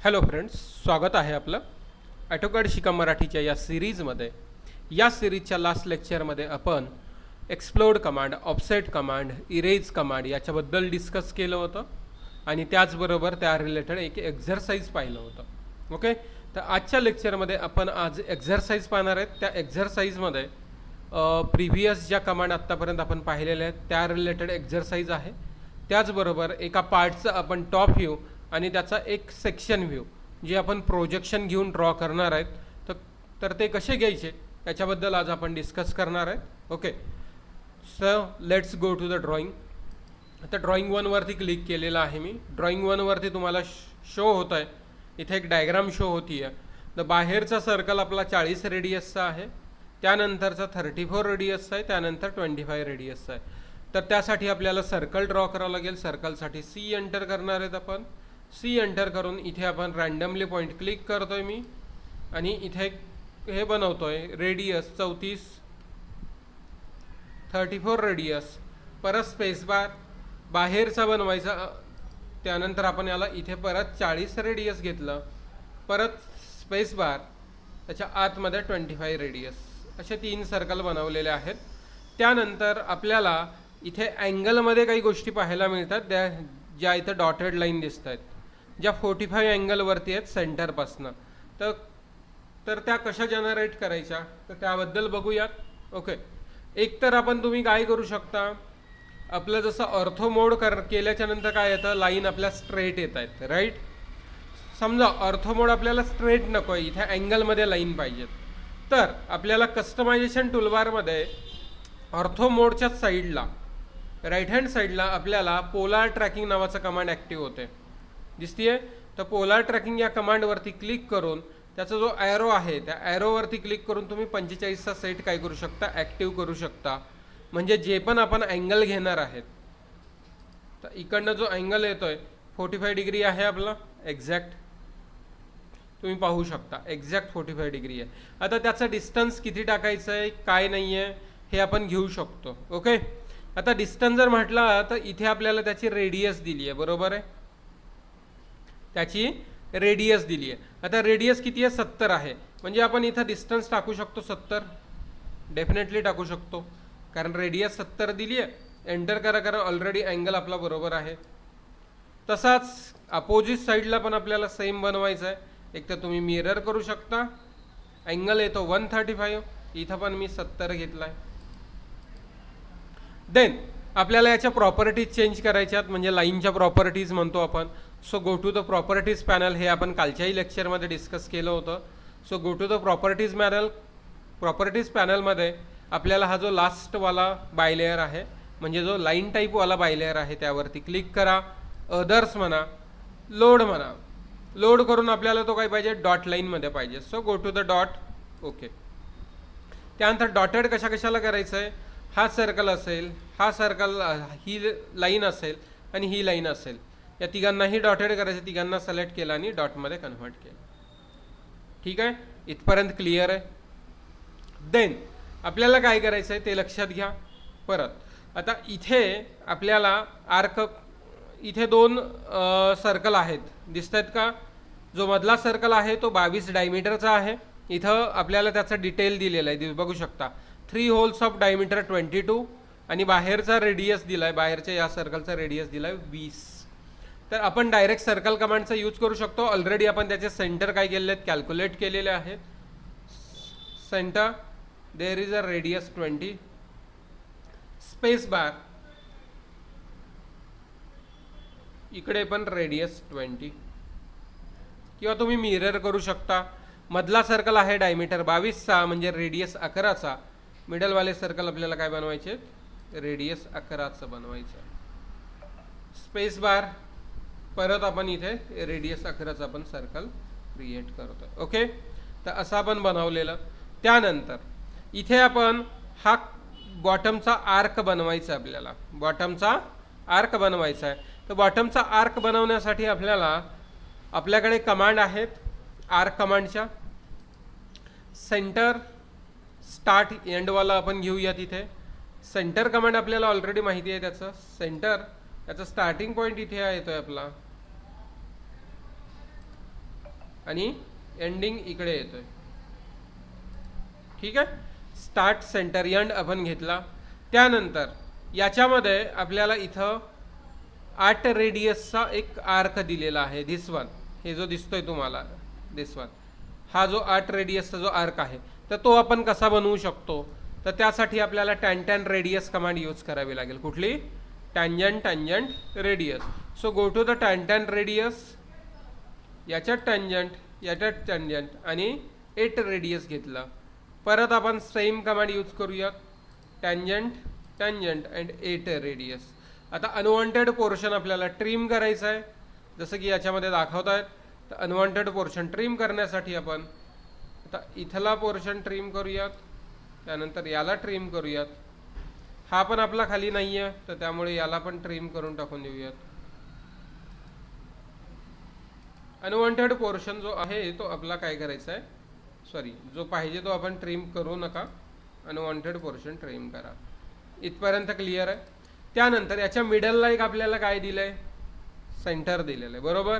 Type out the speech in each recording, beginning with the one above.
Hello friends, स्वागत आहे आपलं ॲटोकॅड शिका मराठीच्या या सिरीजमध्ये. या सिरीजच्या लास्ट लेक्चरमध्ये आपण explode command, offset command, erase command याच्याबद्दल डिस्कस केलं होतं आणि त्याचबरोबर त्या रिलेटेड एक एक्झरसाइज पाहिलं होतं. ओके, तर आजच्या लेक्चरमध्ये आपण आज एक्झरसाइज पाहणार आहेत. त्या एक्झरसाइजमध्ये प्रिव्हियस ज्या कमांड आत्तापर्यंत आपण पाहिलेल्या आहेत त्या रिलेटेड एक्झरसाइज आहे. त्याचबरोबर एका पार्टचं आपण टॉप व्ह्यू आणि त्याचा एक सेक्शन व्ह्यू जे आपण प्रोजेक्शन घेऊन ड्रॉ करणार आहेत तर ते कसे घ्यायचे याच्याबद्दल आज आपण डिस्कस करणार आहेत. Okay, so let's go to the drawing. आता ड्रॉइंग 1वरती क्लिक केलेलं आहे मी. ड्रॉइंग 1वरती तुम्हाला शो होत आहे, इथे एक डायग्राम शो होती आहे. तर बाहेरचा सर्कल आपला 40 रेडियसचा आहे, त्यानंतरचा 34 रेडियसचा आहे, त्यानंतर 25 रेडियसचा आहे. तर त्यासाठी आपल्याला सर्कल ड्रॉ करावं लागेल. सर्कलसाठी सी एंटर करणार आहेत आपण. सी एंटर करून इथे आपण रँडमली पॉईंट क्लिक करतोय मी आणि इथे हे बनवतोय रेडियस 34 रेडियस. परत स्पेस बार बाहेरचा बनवायचा, त्यानंतर आपण याला इथे परत 40 रेडियस घेतलं, परत स्पेस बार, त्याच्या आतमध्ये 25 रेडियस. असे 3 सर्कल बनवलेले आहेत. त्यानंतर आपल्याला इथे अँगलमध्ये काही गोष्टी पाहायला मिळतात, ज्या इथं डॉटेड लाईन दिसत आहेत, ज्या 45 अँगलवरती आहेत सेंटरपासनं. तर त्या कशा जनरेट करायच्या तर त्याबद्दल बघूयात. ओके, एक तर तुम्ही काय करू शकता, आपलं जसं ऑर्थो मोड केल्याच्या नंतर काय येतं, लाईन आपल्या स्ट्रेट येत आहेत, राईट. समजा ऑर्थो मोड आपल्याला स्ट्रेट नको आहे, इथे अँगलमध्ये लाईन पाहिजेत, तर आपल्याला कस्टमायझेशन टूलबारमध्ये ऑर्थो मोडच्या साईडला राईट हँड साईडला आपल्याला पोलार ट्रॅकिंग नावाचं कमांड ॲक्टिव्ह होते, दिसतीये. तर पोलार ट्रॅकिंग या कमांडवरती क्लिक करून त्याचा जो ॲरो आहे त्या ॲरोवरती क्लिक करून तुम्ही 45चा सेट काय करू शकता, ॲक्टिव्ह करू शकता. म्हणजे जे पण आपण अँगल घेणार आहेत, तर इकडनं जो अँगल येतोय 45 डिग्री आहे आपला एक्झॅक्ट, तुम्ही पाहू शकता एक्झॅक्ट 45 डिग्री आहे. आता त्याचा डिस्टन्स किती टाकायचं आहे काय नाही आहे हे आपण घेऊ शकतो. ओके, आता डिस्टन्स जर म्हटला तर इथे आपल्याला त्याची रेडियस दिली आहे, बरोबर आहे, त्याची रेडियस दिली आहे. आता रेडियस किती आहे, 70 आहे, म्हणजे आपण इथं डिस्टन्स टाकू शकतो 70, डेफिनेटली टाकू शकतो, कारण रेडियस 70 दिली आहे. एंटर करा, कारण ऑलरेडी अँगल आपला बरोबर आहे. तसाच अपोजिट साईडला पण आपल्याला सेम बनवायचं आहे. एक तर तुम्ही मिरर करू शकता, अँगल येतो 135, इथं पण मी 70 घेतला आहे. देन आपल्याला याच्या प्रॉपर्टीज चेंज करायच्यात, म्हणजे लाईनच्या प्रॉपर्टीज म्हणतो आपण. So go to the properties panel, हे आपण कालच्याही लेक्चरमध्ये डिस्कस केलं होतं. So go to the properties panel. Properties पॅनलमध्ये आपल्याला हा जो लास्टवाला बायलेअर आहे, म्हणजे जो लाईन टाईपवाला बायलेअर आहे, त्यावरती क्लिक करा. अदर्स म्हणा, लोड म्हणा. लोड करून आपल्याला तो काय पाहिजे, डॉट लाईनमध्ये पाहिजे. So go to the dot. Okay, त्यानंतर डॉटेड कशाला करायचं आहे, हा सर्कल असेल, हा सर्कल, ही लाईन असेल आणि ही लाईन असेल, या तिघांनाही डॉटेड करायचं. तिघांना सिलेक्ट केलं आणि डॉटमध्ये कन्व्हर्ट केलं. ठीक आहे, इथपर्यंत क्लिअर आहे. देन आपल्याला काय करायचं आहे ते लक्षात घ्या. परत आता इथे आपल्याला आर्क, इथे 2 सर्कल आहेत, दिसत आहेत का. जो मधला सर्कल आहे तो 22 डायमीटरचा आहे. इथं आपल्याला त्याचा डिटेल दिलेला आहे, बघू शकता. 3 होल्स ऑफ डायमीटर 22 आणि बाहेरचा रेडियस दिला आहे, बाहेरच्या या सर्कलचा रेडियस दिला आहे 20. तर आपण डायरेक्ट सर्कल कमांडचा यूज करू शकतो. ऑलरेडी आपण त्याचे सेंटर काय केलेले आहेत, कॅल्क्युलेट केलेले आहेत. Centre, there is a radius 20, space bar, इकडे पण रेडियस 20, किंवा तुम्ही मिरर करू शकता. मधला सर्कल आहे डायमीटर 22चा, म्हणजे रेडियस 11चा. मिडलवाले सर्कल आपल्याला काय बनवायचे, रेडियस 11चं बनवायचं. स्पेस बार, परत आपण इथे रेडियस 11चा आपण सर्कल क्रिएट करतो. ओके, तर असं आपण बनवलेलं. त्यानंतर इथे आपण हा बॉटमचा आर्क बनवायचा, आपल्याला बॉटमचा आर्क बनवायचा आहे. तर बॉटमचा आर्क बनवण्यासाठी आपल्याकडे कमांड आहेत. आर्क कमांडच्या सेंटर, स्टार्ट, एंडवाला आपण घेऊया. तिथे सेंटर कमांड आपल्याला ऑलरेडी माहिती आहे, त्याचं सेंटर, त्याचा स्टार्टिंग पॉईंट इथे येतोय आपला. आणि एंडिंग इकडे येतोय. ठीक आहे. स्टार्ट सेंटर एंड आपण घेतला. त्यानंतर याच्यामध्ये आपल्याला इथं 8 रेडियसचा एक आर्क दिलेला आहे. धिस वन, हे जो दिसतोय तुम्हाला धिस वन, हा जो 8 रेडियसचा जो आर्क आहे, तर तो आपण कसा बनवू शकतो? तर त्यासाठी आपल्याला टॅन रेडियस कमांड यूज करावी लागेल. कुठली? Tangent radius. So go to the tan radius, याच्यात टँजंट, याच्यात टँजंट आणि 8 रेडियस घेतला. परत आपण सेम कमांड यूज करूयात, टँजंट अँड 8 रेडियस. आता अनवॉन्टेड पोर्शन आपल्याला ट्रिम करायचं आहे, जसं की याच्यामध्ये दाखवत आहेत. तर अनवॉन्टेड पोर्शन ट्रिम करण्यासाठी आपण आता इथला पोर्शन ट्रिम करूयात, त्यानंतर याला ट्रिम करूयात. हा पण आपला खाली नाही आहे, तर त्यामुळे याला पण ट्रिम करून टाकून देऊयात. अनवॉन्टेड पोर्शन जो आहे तो आपला काय करायचा आहे, सॉरी, जो पाहिजे तो आपण ट्रिम करू नका, अनवॉन्टेड पोर्शन ट्रिम करा. इथपर्यंत क्लिअर आहे. त्यानंतर याच्या मिडलला एक आपल्याला काय दिलं आहे, सेंटर दिलेलं आहे, बरोबर.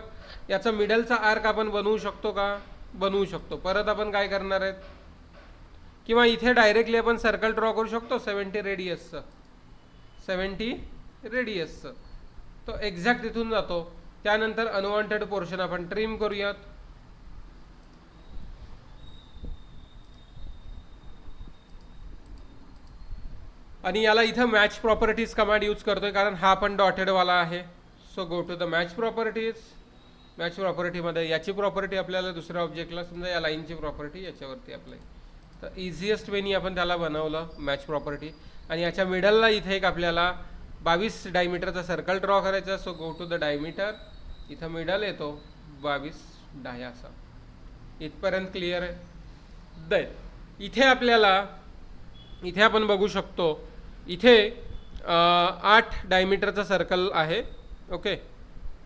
याचा मिडलचा आर्क आपण बनवू शकतो का? बनवू शकतो. परत आपण काय करणार आहेत, किंवा इथे डायरेक्टली आपण सर्कल ड्रॉ करू शकतो 70 रेडियसचं, 70 रेडियसचं. तो एक्झॅक्ट तिथून जातो. त्यानंतर अनवॉन्टेड पोर्शन आपण ट्रिम करूयात. आणि याला इथं मॅच प्रॉपर्टीज कमांड यूज करतोय, कारण हा पण डॉटेडवाला आहे. So go to the match properties. Match प्रॉपर्टीमध्ये याची प्रॉपर्टी आपल्याला दुसऱ्या ऑब्जेक्टला, समजा या लाईनची प्रॉपर्टी याच्यावरती अप्लाय. तर इझिएस्ट वेनी आपण त्याला बनवलं मॅच प्रॉपर्टी. आणि याच्या मिडलला इथे एक आपल्याला 22 डायमीटरचा सर्कल ड्रॉ करायचा. So go to the diameter, इथं मिडल येतो 22 डायाचा. इथपर्यंत क्लिअर आहे. देन इथे आपल्याला, इथे आपण बघू शकतो, इथे 8 डायमीटरचा सर्कल आहे. ओके,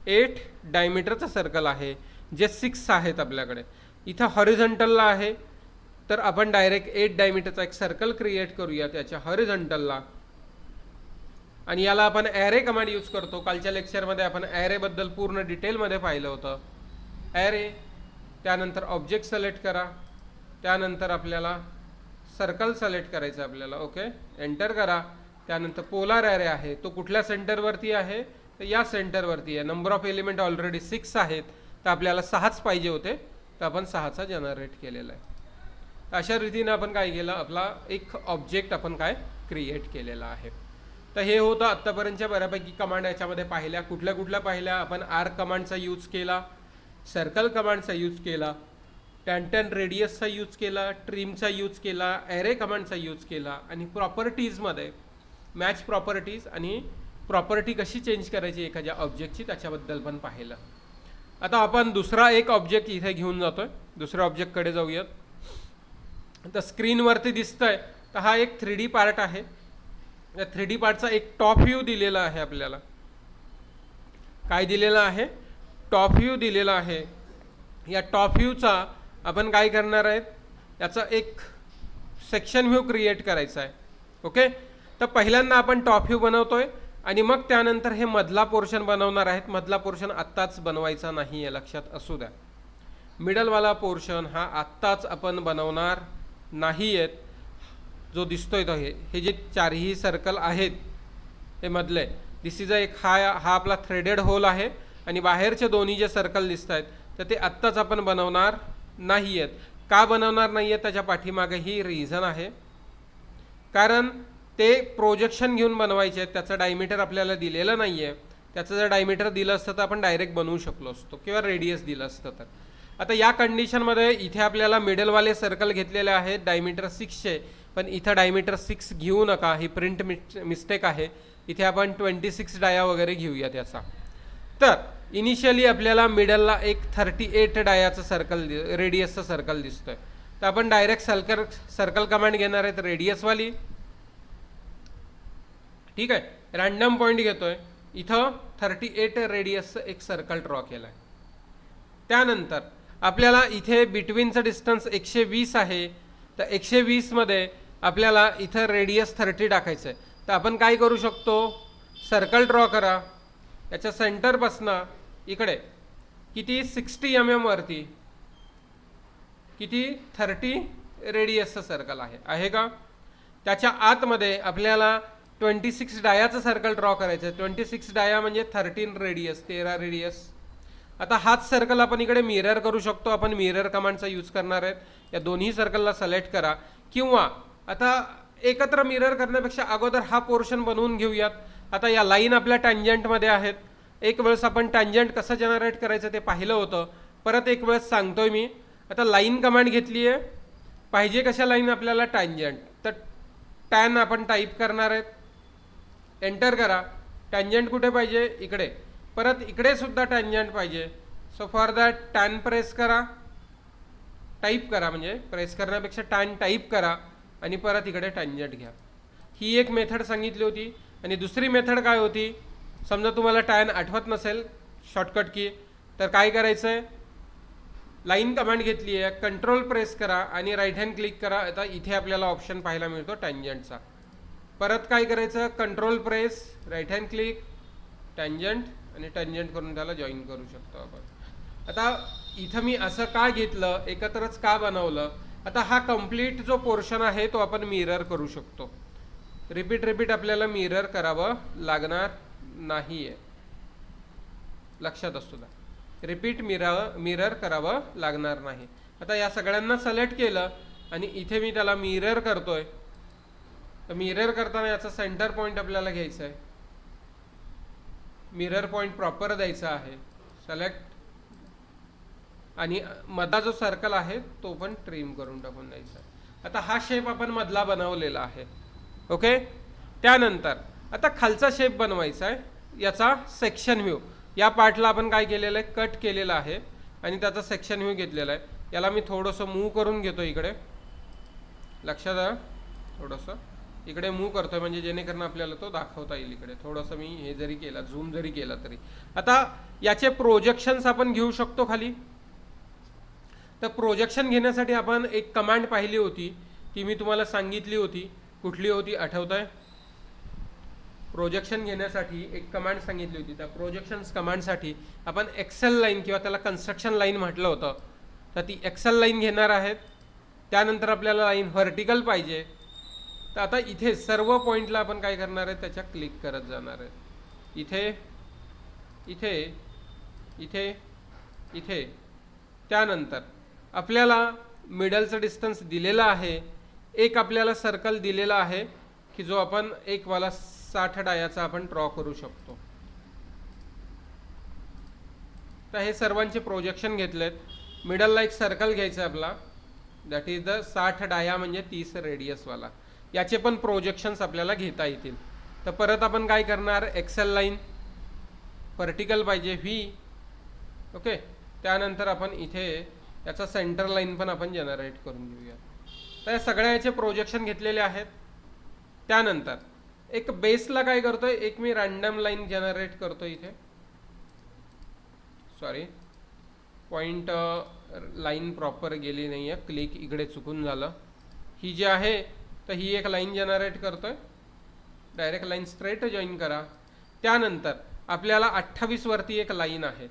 8 डायमीटरचा सर्कल आहे, जे 6 आहेत आपल्याकडे. इथं हॉरिझॉन्टलला आहे, तर आपण डायरेक्ट 8 डायमीटरचा एक सर्कल क्रिएट करूया त्याच्या हॉरिझॉन्टलला. आणि याला आपण ॲरे कमांड यूज करतो. कालच्या लेक्चरमध्ये आपण ॲरेबद्दल पूर्ण डिटेलमध्ये पाहिलं होतं. ॲरे, त्यानंतर ऑब्जेक्ट सिलेक्ट करा, त्यानंतर आपल्याला सर्कल सिलेक्ट करायचं आपल्याला. ओके, एंटर करा. त्यानंतर पोलार ॲरे आहे, तो कुठल्या सेंटरवरती आहे, तर या सेंटरवरती आहे. नंबर ऑफ एलिमेंट ऑलरेडी 6 आहेत, तर आपल्याला 6च पाहिजे होते, तर आपण 6चा जनरेट केलेला आहे. अशा रीतीने आपण काय केलं, आपला एक ऑब्जेक्ट आपण काय क्रिएट केलेला आहे. तर हे होतं आत्तापर्यंतच्या बऱ्यापैकी कमांड. याच्यामध्ये पाहिल्या कुठल्या कुठल्या पाहिल्या आपण, आर्क कमांडचा यूज केला, सर्कल कमांडचा यूज केला, टॅन रेडियसचा यूज केला, ट्रिमचा यूज केला, ॲरे कमांडचा यूज केला, आणि प्रॉपर्टीजमध्ये मॅच प्रॉपर्टीज आणि प्रॉपर्टी कशी चेंज करायची एखाद्या ऑब्जेक्टची त्याच्याबद्दल पण पाहिलं. आता आपण दुसरा एक ऑब्जेक्ट इथे घेऊन जातोय, दुसऱ्या ऑब्जेक्टकडे जाऊयात. तर स्क्रीनवरती दिसतंय, तर हा एक 3D पार्ट आहे. या 3D पार्टचा एक टॉप व्ह्यू दिलेला आहे आपल्याला. काय दिलेला आहे? टॉप व्ह्यू दिलेला आहे. या टॉप व्ह्यूचा आपण काय करणार आहेत, याचा एक सेक्शन व्ह्यू क्रिएट करायचा आहे. ओके, तर पहिल्यांदा आपण टॉप व्ह्यू बनवतोय आणि मग त्यानंतर हे मधला पोर्शन बनवणार आहेत. मधला पोर्शन आत्ताच बनवायचा नाही आहे, लक्षात असू द्या. मिडलवाला पोर्शन हा आत्ताच आपण बनवणार नाही आहेत. जो दिसतोय तो हे जे चारही सर्कल आहेत हे मधले, दिस इज एक हा आपला थ्रेडेड होल आहे. आणि बाहेरचे दोन्ही जे सर्कल दिसत आहेत तर ते आत्ताच आपण बनवणार नाही आहेत. का बनवणार नाही आहेत, त्याच्या पाठीमागे ही रिझन आहे. कारण ते प्रोजेक्शन घेऊन बनवायचे आहेत, त्याचं डायमीटर आपल्याला दिलेलं नाही आहे. त्याचं जर डायमीटर दिलं असतं तर आपण डायरेक्ट बनवू शकलो असतो, किंवा रेडियस दिलं असतं तर. आता या कंडिशनमध्ये इथे आपल्याला मिडलवाले सर्कल घेतलेले आहेत डायमीटर 6चे, पण इथं डायमीटर 6 घेऊ नका, ही प्रिंट मिस्टेक आहे. इथे आपण 26 डाया वगैरे घेऊया त्याचा. तर इनिशियली आपल्याला मिडलला एक 38 डायाचं सर्कल, रेडियसचं सर्कल दिसतोय. तर आपण डायरेक्ट सर्कल कमांड घेणार आहेत रेडियसवाली. ठीक आहे, रॅन्डम पॉईंट घेतोय, इथं 38 रेडियसचं एक सर्कल ड्रॉ केलं आहे. त्यानंतर आपल्याला इथे बिटवीनचं डिस्टन्स 120 आहे. तर 120 मध्ये आपल्याला इथं रेडियस 30 टाकायचं आहे. तर आपण काय करू शकतो, सर्कल ड्रॉ करा. याच्या सेंटरपासनं इकडे किती 60 mm वरती किती 30 रेडियसचं सर्कल आहे का? त्याच्या आतमध्ये आपल्याला 26 डायाचं सर्कल ड्रॉ करायचं आहे. 26 डाया म्हणजे 13 रेडियस, 13 रेडियस. आता हाच सर्कल आपण इकडे मिरर करू शकतो. आपण मिरर कमांडचा यूज करणार आहेत. या दोन्ही सर्कलला सिलेक्ट करा, किंवा आता एकत्र मिरर करण्यापेक्षा अगोदर हा पोर्शन बनवून घेऊयात. आता या लाईन आपल्या टँजंटमध्ये आहेत. एक वेळेस आपण टँजंट कसं जनरेट करायचं ते पाहिलं होतं, परत एक वेळेस सांगतोय मी. आता लाईन कमांड घेतली आहे, पाहिजे कशा लाईन आपल्याला टँजंट, तर टॅन आपण टाईप करणार आहेत. एंटर करा. टँजंट कुठे पाहिजे? इकडे. परत इकडे सुद्धा टँजंट पाहिजे. So for that tan press करा, टाईप करा, म्हणजे प्रेस करण्यापेक्षा टॅन टाईप करा आणि परत इकडे टँजंट घ्या. ही एक मेथड सांगितली होती. आणि दुसरी मेथड काय होती? समजा तुम्हाला टॅन आठवत नसेल शॉर्टकट की, तर काय करायचं आहे? लाईन कमांड घेतली आहे, कंट्रोल प्रेस करा आणि राईट हँड क्लिक करा. आता इथे आपल्याला ऑप्शन पाहायला मिळतो टँजंटचा. परत काय करायचं? Control press, right hand click, tangent, आणि टँजंट करून त्याला जॉईन करू शकतो आपण. आता इथं मी असं का घेतलं, एकत्रच का बनवलं? आता हा कंप्लीट जो पोर्शन आहे तो आपण मिरर करू शकतो. रिपीट आपल्याला मिरर करावं लागणार नाही आहे, लक्षात असू द्या. रिपीट मिरर करावं लागणार नाही. आता या सगळ्यांना सिलेक्ट केलं आणि इथे मी त्याला मिरर करतोय. तर मिरर करताना याचा सेंटर पॉईंट आपल्याला घ्यायचा आहे. मिरर पॉईंट प्रॉपर द्यायचा आहे. सिलेक्ट, आणि मधला जो सर्कल आहे तो पण ट्रिम करून टाकून द्यायचा. आता हा शेप आपण मधला बनवलेला आहे. ओके. त्यानंतर आता खालचा शेप बनवायचा आहे. याचा सेक्शन व्ह्यू, या पार्टला आपण काय केलेलं आहे? कट केलेला आहे आणि त्याचा सेक्शन व्ह्यू घेतलेला आहे. याला मी थोडंसं मूव्ह करून घेतो इकडे. लक्षात आलं? थोडंसं इकडे मूव्ह करतोय म्हणजे जेणेकरून आपल्याला तो दाखवता येईल इकडे. थोडंसं मी हे जरी केला, झूम जरी केला तरी. आता याचे प्रोजेक्शन्स आपण घेऊ शकतो खाली. तर प्रोजेक्शन घेण्यासाठी आपण एक कमांड पाहिली होती, ती मी तुम्हाला सांगितली होती. कुठली होती आठवत आहे? प्रोजेक्शन घेण्यासाठी एक कमांड सांगितली होती. त्या प्रोजेक्शन्स कमांडसाठी आपण एक्सेल लाईन किंवा त्याला कन्स्ट्रक्शन लाईन म्हटलं होतं. तर ती एक्सेल लाईन घेणार आहेत. त्यानंतर आपल्याला लाईन व्हर्टिकल पाहिजे. तर आता इथे सर्व पॉईंटला आपण काय करणार आहे? त्याच्या क्लिक करत जाणार आहे. इथे, इथे, इथे, इथे. त्यानंतर आपल्याला मिडलचं डिस्टन्स दिलेलं आहे. एक आपल्याला सर्कल दिलेला आहे की जो आपण एक वाला 60 डायाचा आपण ड्रॉ करू शकतो. तर हे सर्वांचे प्रोजेक्शन घेतलेत. मिडलला एक सर्कल घ्यायचा आपला, दॅट इज द 60 डाया म्हणजे 30 रेडियसवाला. याचे पण प्रोजेक्शन्स आपल्याला घेता येतील. तर परत आपण काय करणार? एक्सेल लाईन व्हर्टिकल पाहिजे व्ही. ओके. त्यानंतर आपण इथे याचा सेंटर लाईन पण आपण जनरेट करून घेऊया. तर या सगळ्या याचे प्रोजेक्शन घेतलेले आहेत. त्यानंतर एक बेसला काय करतोय? एक मी रँडम लाईन जनरेट करतो इथे. सॉरी, पॉइंट लाईन प्रॉपर गेली नाही आहे, क्लिक इकडे चुकून झालं. ही जी आहे तर ही एक लाईन जनरेट करतोय. डायरेक्ट लाईन स्ट्रेट जॉईन करा. त्यानंतर आपल्याला 28 वरती एक लाईन आहे.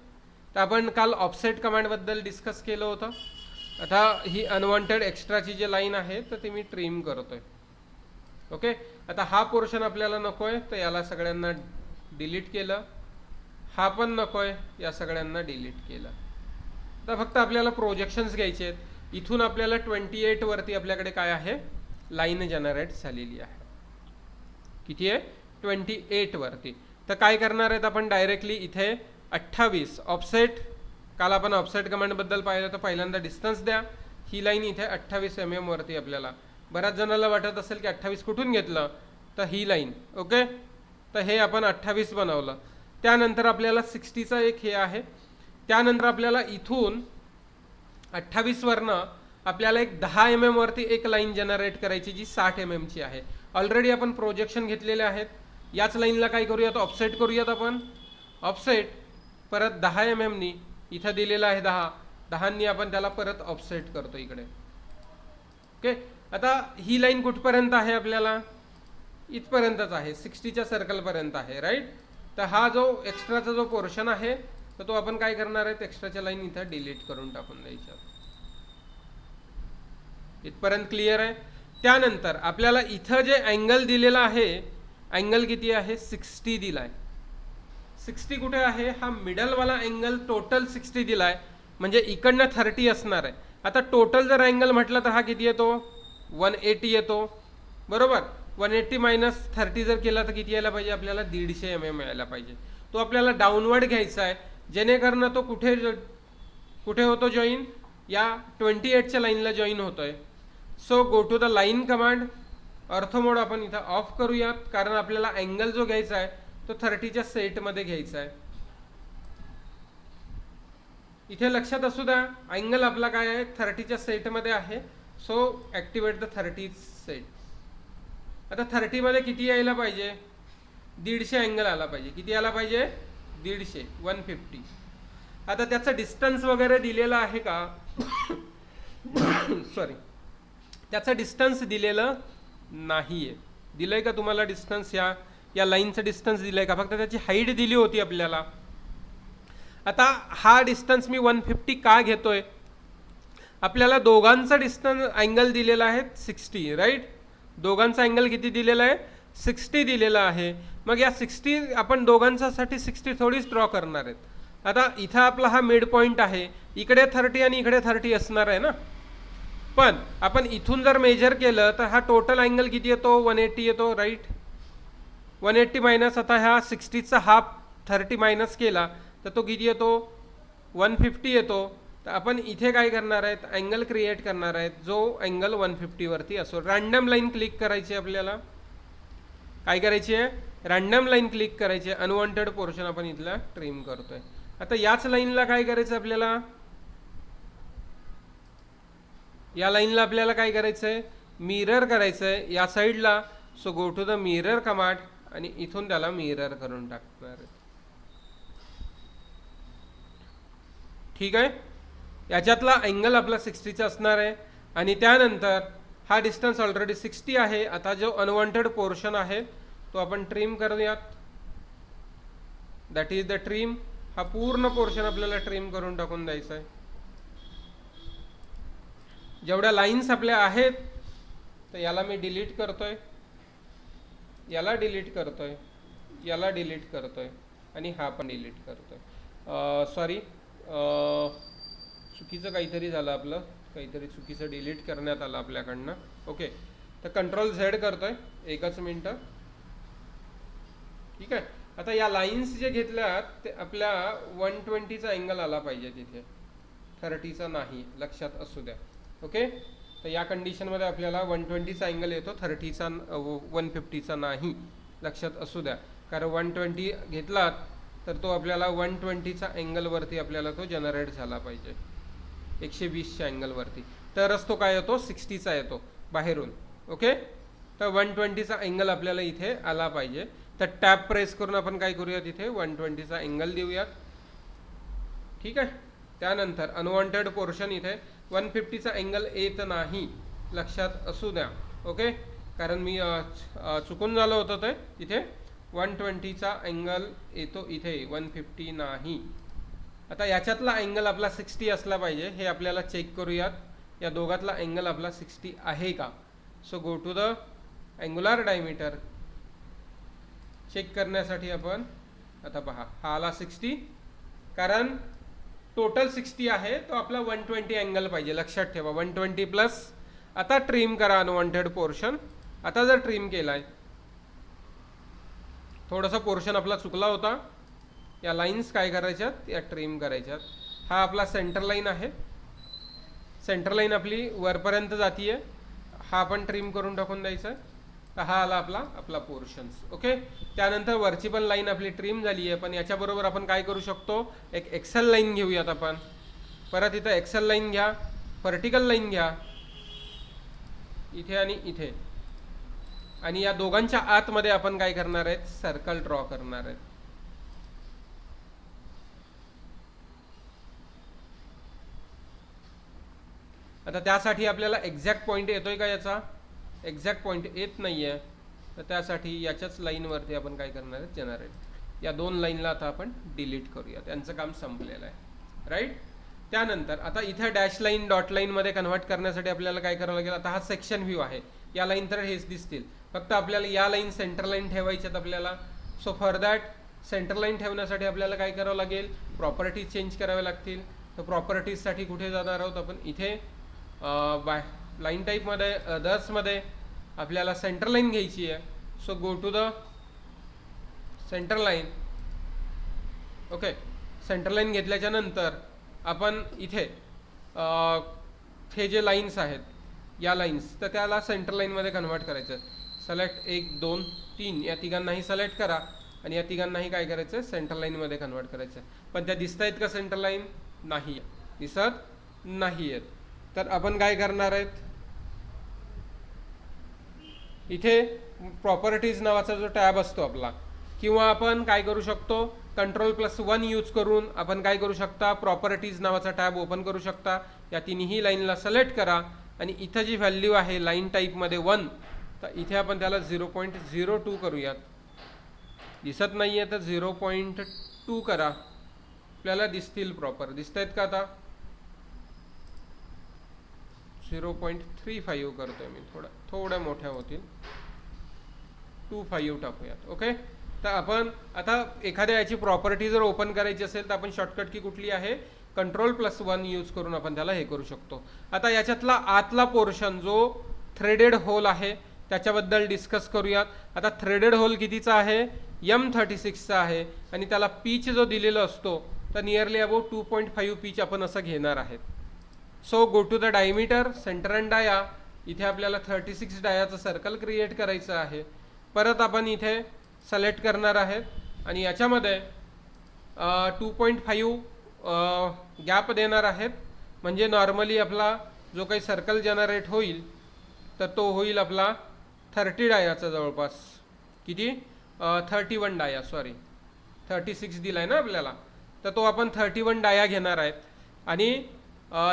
तर आपण काल ऑफसेट कमांडबद्दल डिस्कस केलं होतं. आता ही अनवॉन्टेड एक्स्ट्राची जी लाईन आहे तर ती मी ट्रिम करतोय. ओके. आता हा पोर्शन आपल्याला नकोय तर याला सगळ्यांना डिलीट केलं. हा पण नकोय, या सगळ्यांना डिलीट केलं. आता फक्त आपल्याला प्रोजेक्शन्स घ्यायचे आहेत. इथून आपल्याला 28 वरती आपल्याकडे काय आहे? लाईन जनरेट झालेली आहे. किती आहे? 28 वरती. तर काय करणार आहेत आपण? डायरेक्टली इथे 28 ऑफसेट, काल आपण ऑफसेट कमांडबद्दल पाहिलं तर पहिल्यांदा डिस्टन्स द्या. ही लाईन इथे 28 mm वरती आपल्याला. बऱ्याच जणांना वाटत असेल की 28 कुठून घेतलं, तर ही लाईन. ओके. तर हे आपण 28 बनवलं. त्यानंतर आपल्याला 60चा एक हे आहे. त्यानंतर आपल्याला इथून 28 वरनं आपल्याला एक 10 mm वरती एक लाईन जनरेट करायची जी 60 mm ची आहे. ऑलरेडी आपण प्रोजेक्शन घेतलेले आहेत. याच लाईनला काय करूयात? ऑफसेट करूयात आपण. ऑफसेट परत 10 mm नी, इथं दिलेलं आहे 10 आपण त्याला परत ऑफसेट करतो इकडे. ओके. आता ही लाईन कुठपर्यंत आहे? आपल्याला इथपर्यंतच आहे, 60च्या सर्कलपर्यंत आहे, राईट. तर हा जो एक्स्ट्राचा जो पोर्शन आहे तर तो आपण काय करणार आहे? एक्स्ट्राच्या लाईन इथं डिलीट करून टाकून द्यायच्या. इथपर्यंत क्लिअर आहे. त्यानंतर आपल्याला इथं जे अँगल दिलेला आहे, अँगल किती आहे 60 दिला आहे. 60 कुठे आहे, हा मिडलवाला अँगल टोटल 60 दिला आहे, म्हणजे इकडनं 30 असणार आहे. आता टोटल जर अँगल म्हटलं तर हा किती येतो 180 येतो बरोबर. 180 मायनस 30 जर केला तर किती यायला पाहिजे आपल्याला 150 mm यायला पाहिजे. तो आपल्याला डाऊनवर्ड घ्यायचा आहे, जेणेकरून तो कुठे होतो जॉईन, या 28च्या लाईनला जॉईन होतोय. So go to the line command. Ortho mode आपण इथं ऑफ करूयात, कारण आपल्याला अँगल जो घ्यायचा आहे तो 30च्या सेटमध्ये घ्यायचा आहे. इथे लक्षात असू द्या अँगल आपला काय आहे 30च्या सेटमध्ये आहे. So activate the 30 set. आता 30 मध्ये किती यायला पाहिजे 150 अँगल आला पाहिजे. किती आला पाहिजे 150 150. आता त्याचा डिस्टन्स वगैरे दिलेला आहे का सॉरी, त्याचं डिस्टन्स दिलेलं नाही आहे. दिलंय का तुम्हाला डिस्टन्स, या लाईनचं डिस्टन्स दिलंय का, फक्त त्याची हाईट दिली होती आपल्याला. आता हा डिस्टन्स मी 150 का घेतोय, आपल्याला दोघांचा डिस्टन्स अँगल दिलेला आहे 60 राईट. दोघांचा अँगल किती दिलेला आहे 60 दिलेला आहे. मग या 60 आपण दोघांसाठी 60 थोडीच ड्रॉ करणार आहेत. आता इथं आपला हा मिड पॉईंट आहे, इकडे 30 आणि इकडे 30 असणार आहे ना. पण आपण इथून जर मेजर केलं तर हा टोटल अँगल किती येतो 180 येतो राईट. 180 मायनस आता ह्या 60चा हाफ 30 मायनस केला तर तो किती येतो 150 येतो. तर आपण इथे काय करणार आहेत अँगल क्रिएट करणार आहेत जो अँगल 150 वरती असो. रॅन्डम लाईन क्लिक करायची आपल्याला. काय करायची आहे रॅन्डम लाईन क्लिक करायची. अनवॉन्टेड पोर्शन आपण इथला ट्रिम करतोय. आता याच लाईनला काय करायचं आपल्याला, या लाईनला आपल्याला काय करायचं आहे मिरर करायचं आहे या साईडला. So go to the mirror command आणि इथून त्याला मिरर करून टाकणार आहे. ठीक आहे. याच्यातला अँगल आपला 60चा असणार आहे. आणि त्यानंतर हा डिस्टन्स ऑलरेडी 60 आहे. आता जो अनवॉन्टेड पोर्शन आहे तो आपण ट्रिम करूयात. That is the trim. हा पूर्ण पोर्शन आपल्याला ट्रिम करून टाकून द्यायचा आहे. जेवढ्या लाईन्स आपल्या आहेत तर याला मी डिलीट करतोय, याला डिलीट करतोय, याला डिलीट करतोय आणि हा पण डिलीट करतोय. सॉरी चुकीचं काहीतरी झालं, आपलं काहीतरी चुकीचं डिलीट करण्यात आलं आपल्याकडनं. ओके, तर कंट्रोल झेड करतोय, एकच मिनटं. ठीक आहे. आता या लाईन्स जे घेतल्यात ते आपल्या 120चा अँगल आला पाहिजे तिथे, 30चा नाही, लक्षात असू द्या. ओके, तर या कंडिशनमध्ये आपल्याला 120चा अँगल येतो, 30चा 150चा नाही, लक्षात असू द्या. कारण 120 घेतलात तर तो आपल्याला 120चा अँगलवरती आपल्याला तो जनरेट झाला पाहिजे 120च्या अँगलवरती, तरच तो काय येतो 60चा येतो बाहेरून. ओके, तर 120चा अँगल आपल्याला इथे आला पाहिजे. तर टॅब प्रेस करून आपण काय करूयात इथे 120चा अँगल देऊयात. ठीक आहे. त्यानंतर अनवॉन्टेड पोर्शन इथे 150चा अँगल येत नाही, लक्षात असू द्या. ओके, कारण मी चुकून झालं होतं ते इथे 120चा अँगल येतो इथे 150 नाही. आता याच्यातला अँगल आपला 60 असला पाहिजे, हे आपल्याला चेक करूयात. या दोघातला अँगल आपला 60 आहे का. So go to the angular diameter. Check करण्यासाठी आपण आता पहा हा आला 60, कारण टोटल 60 आहे, तो आपला 120 अँगल पाहिजे, लक्षात ठेवा. 120 प्लस. आता ट्रिम करा अनवॉन्टेड पोर्शन. आता जर ट्रिम केलाय, थोडासा पोर्शन आपला चुकला होता, या लाईन्स काय करायच्यात या ट्रिम करायच्यात. हा आपला सेंटर लाईन आहे, सेंटर लाईन आपली वरपर्यंत जातीये, हा आपण ट्रिम करून टाकून द्यायचा. तर हा आला आपला पोर्शन्स. ओके, त्यानंतर वरची पण लाईन आपली ट्रिम झाली आहे. पण याच्याबरोबर आपण काय करू शकतो, एक एक्सेल लाईन घेऊयात आपण. परत इथं एक्सेल लाईन घ्या, व्हर्टिकल लाईन घ्या इथे आणि इथे, आणि या दोघांच्या आतमध्ये आपण काय करणार आहेत सर्कल ड्रॉ करणार आहेत. आता त्यासाठी आपल्याला एक्झॅक्ट पॉईंट येतोय का, याचा एक्झॅक्ट पॉईंट येत नाहीये, तर त्यासाठी याच्याच लाईनवरती आपण काय करणार आहे जनरेट. या दोन लाईनला आता आपण डिलीट करूया, त्यांचं काम संपलेलं आहे राईट. त्यानंतर आता इथे डॅश लाईन डॉट लाईनमध्ये कन्व्हर्ट करण्यासाठी आपल्याला काय करावं लागेल, आता हा सेक्शन व्ह्यू आहे, या लाईन तर हेच दिसतील, फक्त आपल्याला या लाईन सेंटर लाईन ठेवायच्यात आपल्याला. So for that centre line ठेवण्यासाठी आपल्याला काय करावं लागेल, प्रॉपर्टीज चेंज करावे लागतील. तर प्रॉपर्टीजसाठी कुठे जाणार आहोत आपण, इथे बाय लाईन टाईपमध्ये अदर्समध्ये आपल्याला सेंटर लाईन घ्यायची आहे. So go to the center line. Okay, center line घेतल्याच्या नंतर आपण इथे हे जे लाईन्स आहेत या लाईन्स, तर त्याला सेंटर लाईनमध्ये कन्व्हर्ट करायचं. सिलेक्ट 1 2 3 या तिघांनाही सिलेक्ट करा आणि या तिघांनाही काय करायचं, सेंटर लाईनमध्ये कन्व्हर्ट करायचं. पण त्या दिसत आहेत का सेंटर लाईन, नाही दिसत नाही आहेत. तर आपण काय करणार आहेत, इथे प्रॉपर्टीज नावाचा जो टॅब असतो आपला, किंवा आपण काय करू शकतो, Ctrl+1 यूज करून आपण काय करू शकता, प्रॉपर्टीज नावाचा टॅब ओपन करू शकता. या तिन्ही लाईनला सिलेक्ट करा आणि इथं जी व्हॅल्यू आहे लाईन टाईपमध्ये 1, तर इथे आपण त्याला 0.02 करूयात. दिसत नाही आहे तर 0.2 करा, आपल्याला दिसतील प्रॉपर. दिसत आहेत का आता, 0.35 करतोय मी, थोड्या मोठ्या होतील, 25 टाकूयात. ओके, तर आपण आता एखाद्या याची प्रॉपर्टी जर ओपन करायची असेल तर आपण शॉर्टकट की कुठली आहे, Ctrl+1 यूज करून आपण त्याला हे करू शकतो. आता याच्यातला आतला पोर्शन जो थ्रेडेड होल आहे त्याच्याबद्दल डिस्कस करूयात. आता थ्रेडेड होल कितीचा आहे, M36चा आहे आणि त्याला पीच जो दिलेला असतो तर नियरली अबाउट 2.5 पीच आपण असं घेणार आहेत. So go to the diameter, center and dia. इथे आपल्याला 36 डायाचं सर्कल क्रिएट करायचं आहे. परत आपण इथे सिलेक्ट करणार आहेत आणि याच्यामध्ये 2.5 गॅप देणार आहेत. म्हणजे नॉर्मली आपला जो काही सर्कल जनरेट होईल तर तो होईल आपला 30 डायाचा जवळपास. किती, 31 डाया, सॉरी 36 दिलाय ना आपल्याला, तर तो आपण 31 डाया घेणार आहेत. आणि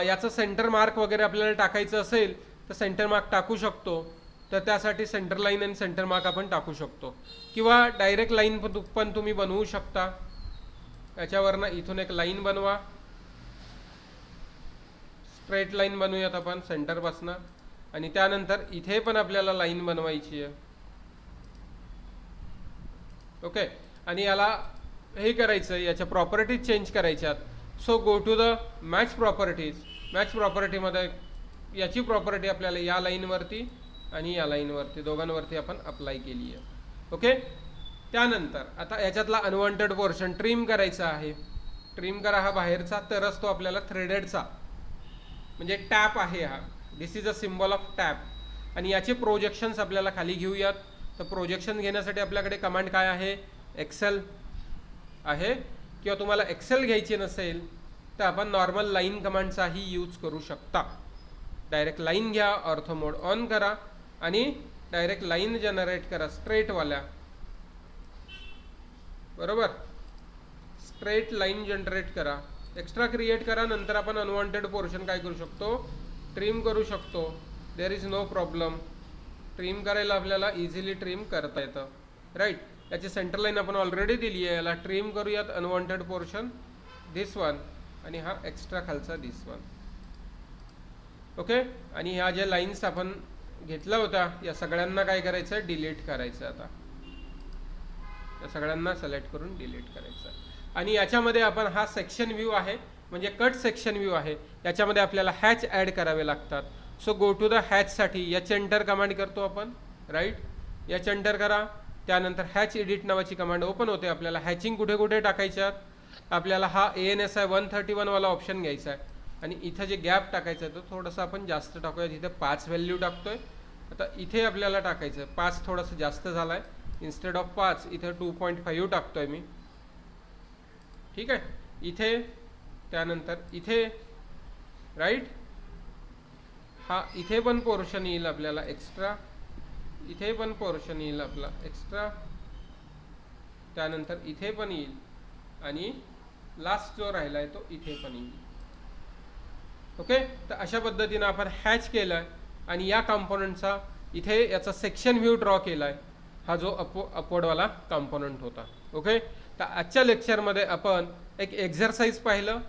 याचं सेंटर मार्क वगैरे आपल्याला टाकायचं असेल तर सेंटर मार्क टाकू शकतो. तर त्यासाठी सेंटर लाईन आणि सेंटर मार्क आपण टाकू शकतो, किंवा डायरेक्ट लाईन पण तुम्ही बनवू शकता. याच्यावरनं इथून एक लाईन बनवा, स्ट्रेट लाईन बनवूयात आपण सेंटरपासनं. आणि त्यानंतर इथे पण आपल्याला लाईन बनवायची आहे. ओके, आणि याला हे करायचं, याच्या प्रॉपर्टीज चेंज करायच्यात. So go to the match properties. Match प्रॉपर्टीमध्ये याची प्रॉपर्टी आपल्याला या लाईनवरती आणि या लाईनवरती दोघांवरती आपण अप्लाय केली आहे. ओके, त्यानंतर आता याच्यातला अनवॉन्टेड पोर्शन ट्रिम करायचा आहे. ट्रिम करा हा बाहेरचा, तरच तो आपल्याला थ्रेडेडचा म्हणजे टॅप आहे हा. This is a symbol of tap. आणि याचे प्रोजेक्शन्स आपल्याला खाली घेऊयात. तर प्रोजेक्शन घेण्यासाठी आपल्याकडे कमांड काय आहे, एक्सेल आहे. किंवा तुम्हाला एक्सेल घ्यायची नसेल तर आपण नॉर्मल लाईन कमांडचाही यूज करू शकता. डायरेक्ट लाईन घ्या, ऑर्थो मोड ऑन करा आणि डायरेक्ट लाईन जनरेट करा स्ट्रेटवाल्या. बरोबर, स्ट्रेट लाईन जनरेट करा, एक्स्ट्रा क्रिएट करा. नंतर आपण अनवॉन्टेड पोर्शन काय करू शकतो, ट्रिम करू शकतो. There is no problem. Trim करायला आपल्याला इझिली ट्रिम करता येतं, राईट. याची सेंटर लाईन आपण ऑलरेडी दिली आहे. याला ट्रिम करूयात अनवॉन्टेड पोर्शन, दिस वन, आणि हा एक्स्ट्रा खालचा दिस वन. ओके, आणि ह्या ज्या लाईन्स आपण घेतल्या होत्या या सगळ्यांना काय करायचं, डिलीट करायचं. आता या सगळ्यांना सिलेक्ट करून डिलीट करायचं. आणि याच्यामध्ये आपण हा सेक्शन व्ह्यू आहे म्हणजे कट सेक्शन व्ह्यू आहे, याच्यामध्ये आपल्याला हॅच ॲड करावे लागतात. सो गो टू द हॅचसाठी एच एंटर कमांड करतो आपण, राईट. एच एंटर करा. त्यानंतर हॅच एडिट नावाची कमांड ओपन होते. आपल्याला हॅचिंग कुठे कुठे टाकायच्यात, आपल्याला हा ANSI 131 वाला ऑप्शन घ्यायचा आहे. आणि इथं जे गॅप टाकायचं आहे तो थोडंसं आपण जास्त टाकूया. इथे 5 व्हॅल्यू टाकतोय. आता इथे आपल्याला टाकायचं 5 थोडंसं जास्त झालं आहे. इन्स्टेड ऑफ 5 इथे 2.5 टाकतोय मी, ठीक आहे. इथे त्यानंतर इथे, राईट. हा इथे पण पोर्शन येईल आपल्याला एक्स्ट्रा, इथे पण पोर्शन येईल आपला एक्स्ट्रा, त्यानंतर इथे पण येईल आणि लास्ट जो राहिला आहे तो इथे पण येईल. ओके, तर अशा पद्धतीने आपण हॅच केलं आहे आणि या कॉम्पोनंटचा इथे याचा सेक्शन व्ह्यू ड्रॉ केला आहे. हा जो अपवर्डवाला कॉम्पोनंट होता. ओके, तर आजच्या लेक्चरमध्ये आपण एक एक्झरसाइज पाहिलं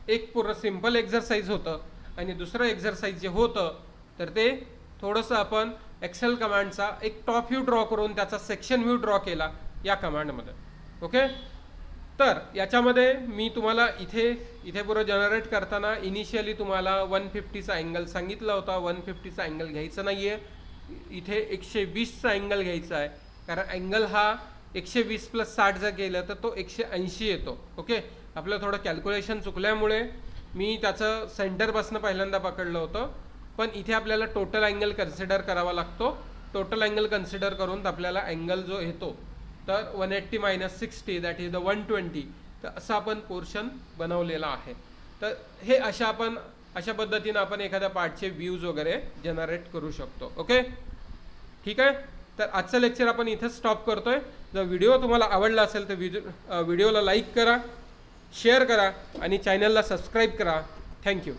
एक पूर्ण सिम्पल एक्झरसाइज होतं आणि दुसरं एक्झरसाइज जे होतं तर ते थोडंसं आपण एक्सेल कमांडचा एक टॉप व्ह्यू ड्रॉ करून त्याचा सेक्शन व्ह्यू ड्रॉ केला या कमांडमध्ये. ओके, तर याच्यामध्ये मी तुम्हाला इथे पुरं जनरेट करताना इनिशियली तुम्हाला 150चा अँगल सांगितला होता. 150चा अँगल घ्यायचा नाही आहे, इथे 120चा अँगल घ्यायचा आहे, कारण अँगल हा 120 + 60 जर केलं तर तो 180 येतो. ओके, आपलं थोडं कॅल्क्युलेशन चुकल्यामुळे मी त्याचं सेंटरपासून पहिल्यांदा पकडलं होतं, पण इथे आपल्याला टोटल अँगल कन्सिडर करावा लागतो. टोटल अँगल कन्सिडर करून आपल्याला अँगल जो येतो तर 180 - 60 दॅट इज द 120. तर असं आपण पोर्शन बनवलेला आहे. तर हे अशा पद्धतीनं आपण एखाद्या पार्टचे व्ह्यूज वगैरे जनरेट करू शकतो. ओके, ठीक आहे. तर आजचं लेक्चर आपण इथं स्टॉप करतोय. जर व्हिडिओ तुम्हाला आवडला असेल तर व्हिडिओला लाईक करा, शेअर करा आणि चॅनलला सबस्क्राईब करा. थँक्यू.